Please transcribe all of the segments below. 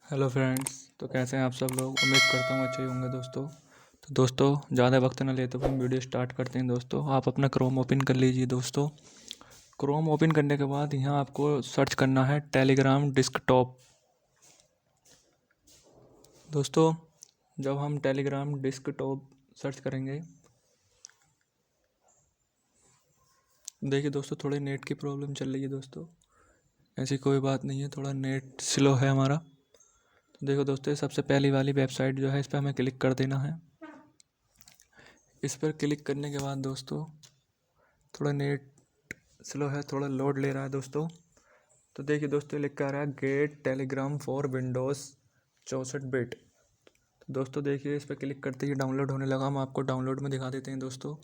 Hello friends. तो कैसे हैं आप सब लोग। उम्मीद करता हूँ अच्छे ही होंगे दोस्तों। तो दोस्तों ज़्यादा वक्त ना लेते हुए हम वीडियो स्टार्ट करते हैं। दोस्तों आप अपना क्रोम ओपन कर लीजिए। दोस्तों क्रोम ओपन करने के बाद यहाँ आपको सर्च करना है टेलीग्राम डेस्कटॉप। दोस्तों जब हम टेलीग्राम डेस्कटॉप सर्च करेंगे, देखिए दोस्तों थोड़ी नेट की प्रॉब्लम चल रही है। दोस्तों ऐसी कोई बात नहीं है, थोड़ा नेट स्लो है हमारा। तो देखो दोस्तों, सबसे पहली वाली वेबसाइट जो है इस पर हमें क्लिक कर देना है। इस पर क्लिक करने के बाद दोस्तों थोड़ा नेट स्लो है, थोड़ा लोड ले रहा है दोस्तों। तो देखिए दोस्तों लिख कर आ रहा है get Telegram for Windows 64 bit. तो दोस्तों देखिए इस पर क्लिक करते ही डाउनलोड होने लगा। हम आपको डाउनलोड में दिखा देते हैं दोस्तों।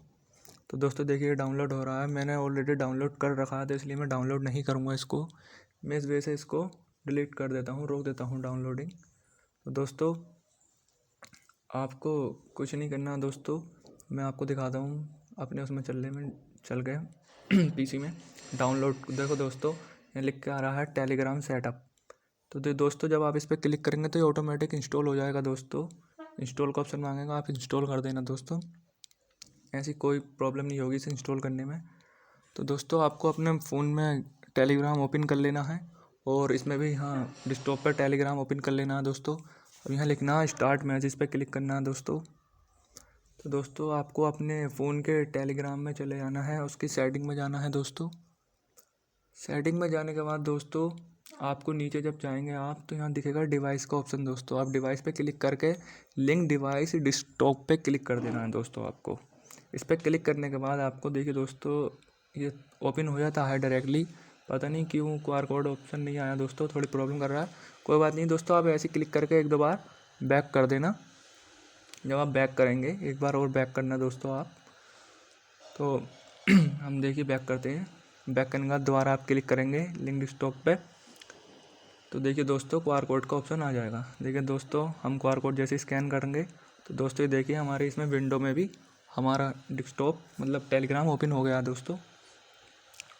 तो दोस्तों देखिए डाउनलोड हो रहा है। मैंने ऑलरेडी डाउनलोड कर रखा है, तो इसलिए मैं डाउनलोड नहीं करूँगा इसको। मैं इस वजह से इसको डिलीट कर देता हूँ, रोक देता हूँ डाउनलोडिंग। तो दोस्तों आपको कुछ नहीं करना दोस्तों, मैं आपको दिखाता हूँ अपने उसमें चल गए पीसी में डाउनलोड। देखो दोस्तों यहाँ लिख के आ रहा है टेलीग्राम सेटअप। तो दोस्तों जब आप इस पर क्लिक करेंगे तो ये ऑटोमेटिक इंस्टॉल हो जाएगा। दोस्तों इंस्टॉल का ऑप्शन मांगेगा, आप इंस्टॉल कर देना दोस्तों। ऐसी कोई प्रॉब्लम नहीं होगी इसे इंस्टॉल करने में। तो दोस्तों आपको अपने फ़ोन में टेलीग्राम ओपन कर लेना है, और इसमें भी हाँ डेस्कटॉप पर टेलीग्राम ओपन कर लेना है दोस्तों। अब यहाँ लिखना है स्टार्ट मैच, इस पर क्लिक करना है दोस्तों। तो दोस्तों आपको अपने फ़ोन के टेलीग्राम में चले जाना है, उसकी सेटिंग में जाना है दोस्तों। सेटिंग में जाने के बाद दोस्तों आपको नीचे जब जाएंगे आप, तो यहाँ दिखेगा डिवाइस का ऑप्शन। दोस्तों आप डिवाइस पे क्लिक करके लिंक डिवाइस डेस्कटॉप पे क्लिक कर देना है दोस्तों आपको। इस पर क्लिक करने के बाद आपको देखिए दोस्तों ये ओपन हो जाता है डायरेक्टली। पता नहीं क्यों QR कोड ऑप्शन नहीं आया दोस्तों, थोड़ी प्रॉब्लम कर रहा है। कोई बात नहीं दोस्तों, आप ऐसे क्लिक करके एक दो बार बैक कर देना। जब आप बैक करेंगे, एक बार और बैक करना दोस्तों आप, तो हम देखिए बैक करते हैं। बैक करने के बाद दोबारा आप क्लिक करेंगे लिंक डेस्कटॉप पे, तो देखिए दोस्तों QR कोड का ऑप्शन आ जाएगा। देखिए दोस्तों हम QR कोड जैसे स्कैन करेंगे तो दोस्तों ये देखिए हमारे इसमें विंडो में भी हमारा डेस्कटॉप मतलब टेलीग्राम ओपन हो गया दोस्तों।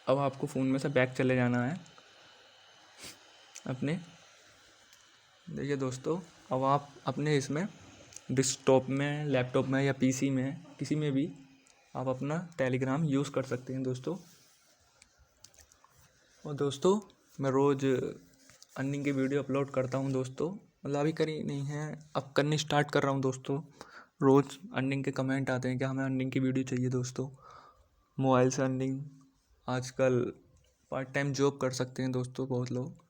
अब आपको फ़ोन में से बैक चले जाना है अपने। देखिए दोस्तों अब आप अपने इसमें डेस्कटॉप में, लैपटॉप में या PC में, किसी में भी आप अपना टेलीग्राम यूज़ कर सकते हैं दोस्तों। और दोस्तों मैं रोज़ अर्निंग की वीडियो अपलोड करता हूँ दोस्तों, मतलब अभी करी नहीं है, अब करनी स्टार्ट कर रहा हूँ दोस्तों। रोज़ अर्निंग के कमेंट आते हैं कि हमें अर्निंग की वीडियो चाहिए दोस्तों। मोबाइल से अर्निंग, आजकल पार्ट टाइम जॉब कर सकते हैं दोस्तों बहुत लोग।